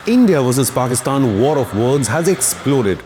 India versus Pakistan war of words has exploded.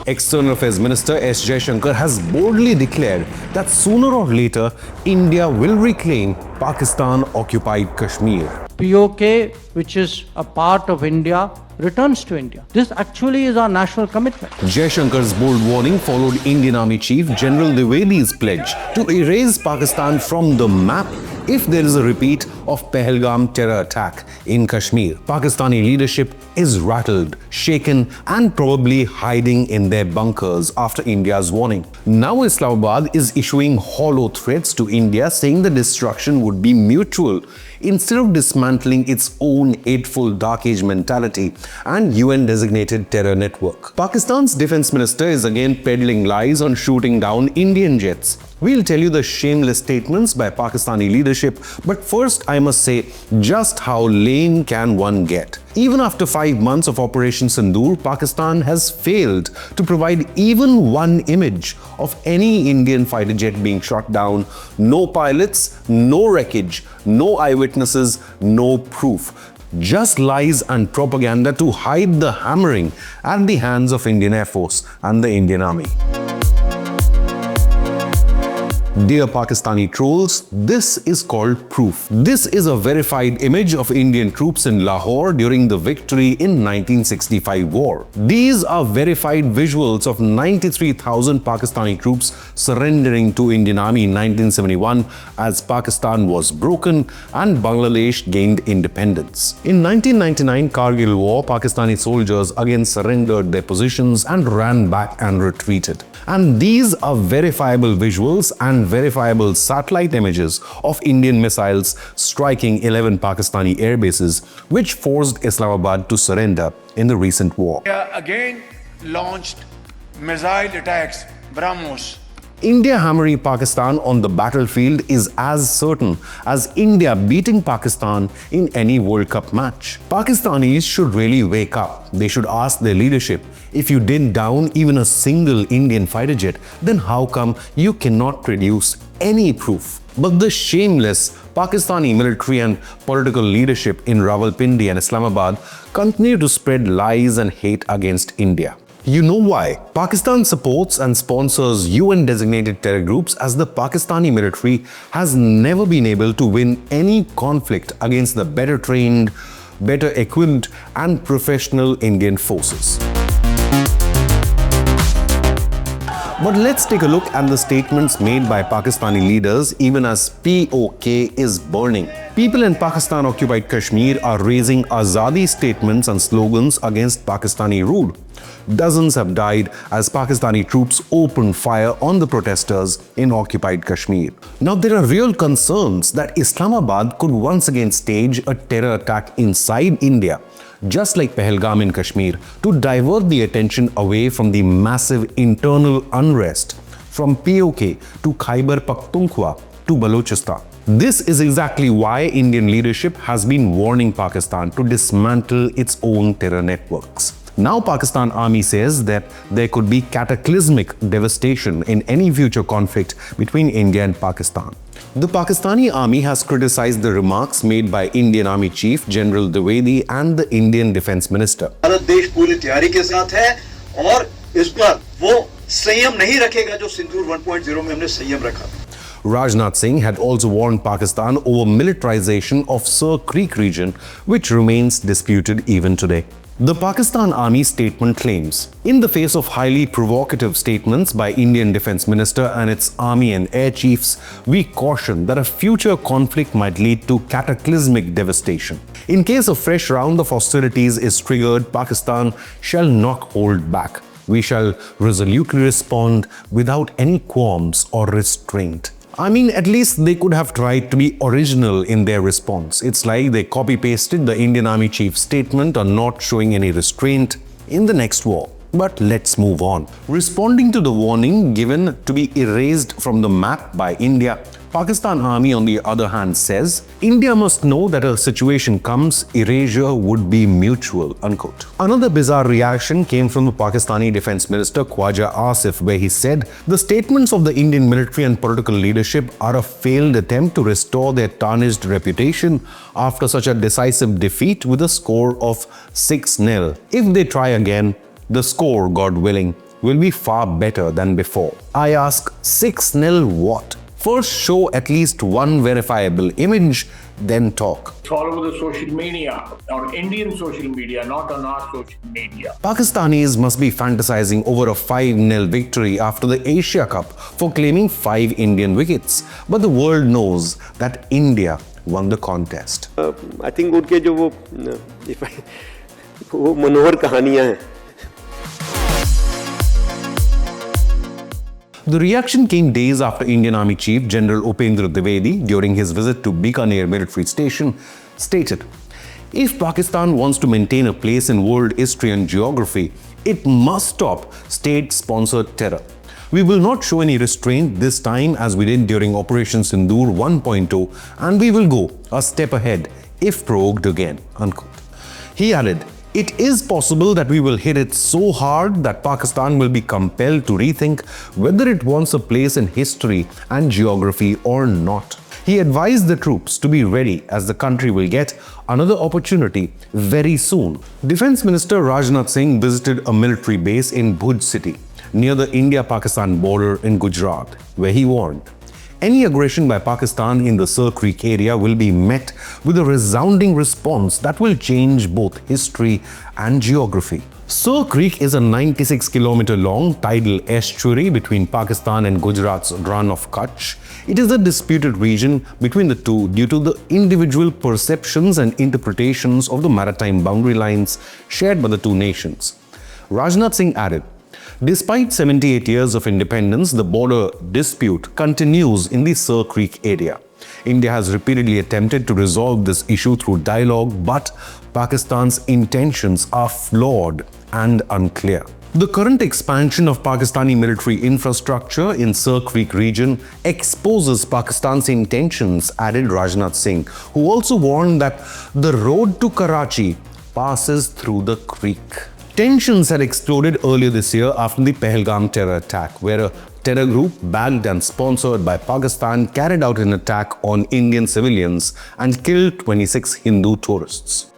External Affairs Minister Jaishankar has boldly declared that sooner or later, India will reclaim Pakistan-occupied Kashmir. POK, which is a part of India, returns to India. This actually is our national commitment. Jaishankar's bold warning followed Indian Army Chief General Dwivedi's pledge to erase Pakistan from the map if there is a repeat of Pahalgam terror attack in Kashmir. Pakistani leadership is rattled, shaken and probably hiding in their bunkers after India's warning. Now Islamabad is issuing hollow threats to India, saying the destruction would be mutual instead of dismantling its own hateful dark age mentality and UN-designated terror network. Pakistan's defense minister is again peddling lies on shooting down Indian jets. We'll tell you the shameless statements by Pakistani leadership, but first I must say just how lame can one get. Even after 5 months of Operation Sindoor, Pakistan has failed to provide even one image of any Indian fighter jet being shot down. No pilots, no wreckage, no eyewitnesses, no proof. Just lies and propaganda to hide the hammering at the hands of Indian Air Force and the Indian Army. Dear Pakistani trolls, this is called proof. This is a verified image of Indian troops in Lahore during the victory in 1965 war. These are verified visuals of 93,000 Pakistani troops surrendering to Indian Army in 1971 as Pakistan was broken and Bangladesh gained independence. In 1999 Kargil war, Pakistani soldiers again surrendered their positions and ran back and retreated. And these are verifiable visuals and verifiable satellite images of Indian missiles striking 11 Pakistani air bases, which forced Islamabad to surrender in the recent war. India again launched missile attacks, BrahMos. India hammering Pakistan on the battlefield is as certain as India beating Pakistan in any World Cup match. Pakistanis should really wake up. They should ask their leadership, if you didn't down even a single Indian fighter jet, then how come you cannot produce any proof? But the shameless Pakistani military and political leadership in Rawalpindi and Islamabad continue to spread lies and hate against India. You know why? Pakistan supports and sponsors UN-designated terror groups as the Pakistani military has never been able to win any conflict against the better trained, better equipped and professional Indian forces. But let's take a look at the statements made by Pakistani leaders even as POK is burning. People in Pakistan-occupied Kashmir are raising Azadi statements and slogans against Pakistani rule. Dozens have died as Pakistani troops opened fire on the protesters in occupied Kashmir. Now, there are real concerns that Islamabad could once again stage a terror attack inside India, just like Pahalgam in Kashmir, to divert the attention away from the massive internal unrest from POK to Khyber Pakhtunkhwa to Balochistan. This is exactly why Indian leadership has been warning Pakistan to dismantle its own terror networks. Now Pakistan Army says that there could be cataclysmic devastation in any future conflict between India and Pakistan. The Pakistani Army has criticized the remarks made by Indian Army Chief General Dwivedi and the Indian Defense Minister. Bharat देश पूरी तैयारी के साथ है और इस पर वो संयम नहीं रखेगा जो सिंदूर 1.0 में हमने संयम रखा. Rajnath Singh had also warned Pakistan over militarization of Sir Creek region, which remains disputed even today. The Pakistan Army statement claims, in the face of highly provocative statements by Indian Defense Minister and its army and air chiefs, we caution that a future conflict might lead to cataclysmic devastation. In case a fresh round of hostilities is triggered, Pakistan shall not hold back. We shall resolutely respond without any qualms or restraint. I mean, at least they could have tried to be original in their response. It's like they copy-pasted the Indian Army Chief's statement on not showing any restraint in the next war. But let's move on. Responding to the warning given to be erased from the map by India, Pakistan Army on the other hand says, India must know that a situation comes, erasure would be mutual, unquote. Another bizarre reaction came from the Pakistani Defense Minister Khwaja Asif, where he said, the statements of the Indian military and political leadership are a failed attempt to restore their tarnished reputation after such a decisive defeat with a score of 6-0. If they try again, the score, God willing, will be far better than before. I ask, 6-0 what? First show at least one verifiable image, then talk. It's all over the social media, on Indian social media, not on our social media. Pakistanis must be fantasizing over a 5-0 victory after the Asia Cup for claiming 5 Indian wickets. But the world knows that India won the contest. I think उनके जो वो मनोहर कहानियां हैं. The reaction came days after Indian Army Chief General Upendra Dwivedi, during his visit to Bikaner military station, stated, if Pakistan wants to maintain a place in world history and geography, it must stop state-sponsored terror. We will not show any restraint this time as we did during Operation Sindoor 1.0, and we will go a step ahead if provoked again, unquote. He added, it is possible that we will hit it so hard that Pakistan will be compelled to rethink whether it wants a place in history and geography or not. He advised the troops to be ready as the country will get another opportunity very soon. Defense Minister Rajnath Singh visited a military base in Bhuj city, near the India-Pakistan border in Gujarat, where he warned, any aggression by Pakistan in the Sir Creek area will be met with a resounding response that will change both history and geography. Sir Creek is a 96-kilometer-long tidal estuary between Pakistan and Gujarat's Rann of Kutch. It is a disputed region between the two due to the individual perceptions and interpretations of the maritime boundary lines shared by the two nations. Rajnath Singh added, despite 78 years of independence, the border dispute continues in the Sir Creek area. India has repeatedly attempted to resolve this issue through dialogue, but Pakistan's intentions are flawed and unclear. The current expansion of Pakistani military infrastructure in Sir Creek region exposes Pakistan's intentions, added Rajnath Singh, who also warned that the road to Karachi passes through the creek. Tensions had exploded earlier this year after the Pahalgam terror attack, where a terror group backed and sponsored by Pakistan carried out an attack on Indian civilians and killed 26 Hindu tourists.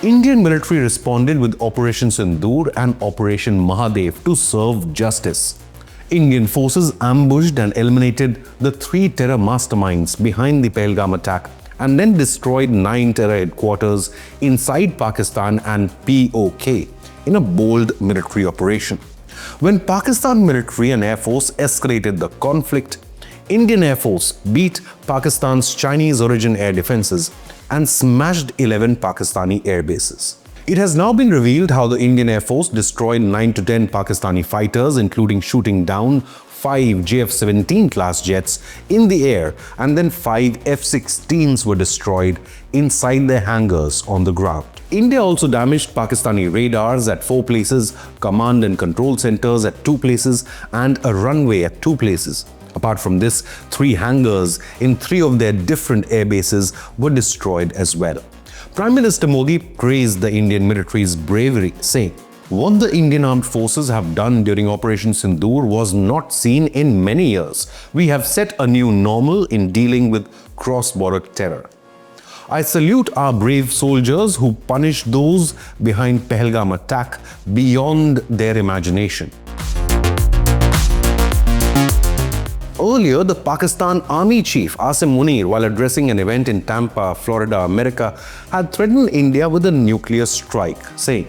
Indian military responded with Operation Sindoor and Operation Mahadev to serve justice. Indian forces ambushed and eliminated the 3 terror masterminds behind the Pahalgam attack and then destroyed 9 terror headquarters inside Pakistan and POK in a bold military operation. When Pakistan military and Air Force escalated the conflict, Indian Air Force beat Pakistan's Chinese origin air defenses and smashed 11 Pakistani air bases. It has now been revealed how the Indian Air Force destroyed 9 to 10 Pakistani fighters, including shooting down 5 JF-17 class jets in the air, and then 5 F-16s were destroyed inside their hangars on the ground. India also damaged Pakistani radars at 4 places, command and control centers at 2 places, and a runway at 2 places. Apart from this, 3 hangars in 3 of their different air bases were destroyed as well. Prime Minister Modi praised the Indian military's bravery, saying, what the Indian armed forces have done during Operation Sindoor was not seen in many years. We have set a new normal in dealing with cross-border terror. I salute our brave soldiers who punished those behind Pahalgam attack beyond their imagination. Earlier, the Pakistan Army Chief Asim Munir, while addressing an event in Tampa, Florida, America, had threatened India with a nuclear strike, saying,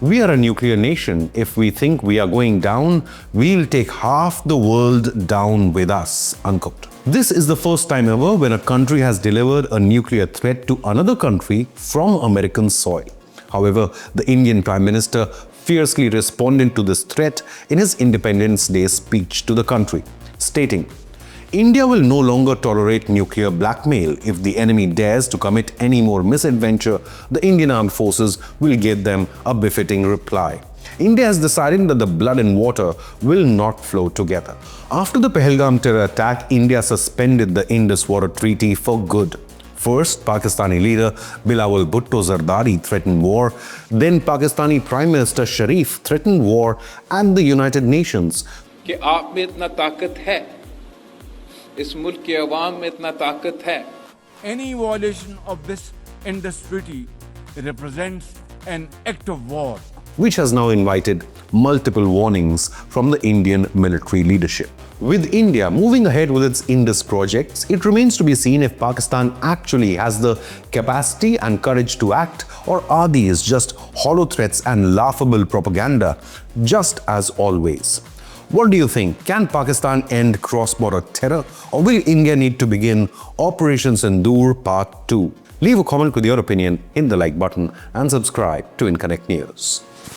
we are a nuclear nation. If we think we are going down, we'll take half the world down with us, unquote. This is the first time ever when a country has delivered a nuclear threat to another country from American soil. However, the Indian Prime Minister fiercely responded to this threat in his Independence Day speech to the country, stating, India will no longer tolerate nuclear blackmail. If the enemy dares to commit any more misadventure, the Indian armed forces will give them a befitting reply. India has decided that the blood and water will not flow together. After the Pahalgam terror attack, India suspended the Indus Water Treaty for good. First, Pakistani leader Bilawal Bhutto Zardari threatened war. Then Pakistani Prime Minister Sharif threatened war at the United Nations. कि आप में इतना ताकत है, इस मुल्क के अवाम में इतना ताकत है. Any violation of this Indus Treaty represents an act of war, which has now invited multiple warnings from the Indian military leadership. With India moving ahead with its Indus projects, it remains to be seen if Pakistan actually has the capacity and courage to act, or are these just hollow threats and laughable propaganda, just as always. What do you think? Can Pakistan end cross-border terror, or will India need to begin Operation Sindoor Part 2? Leave a comment with your opinion in the like button and subscribe to Inconnect News.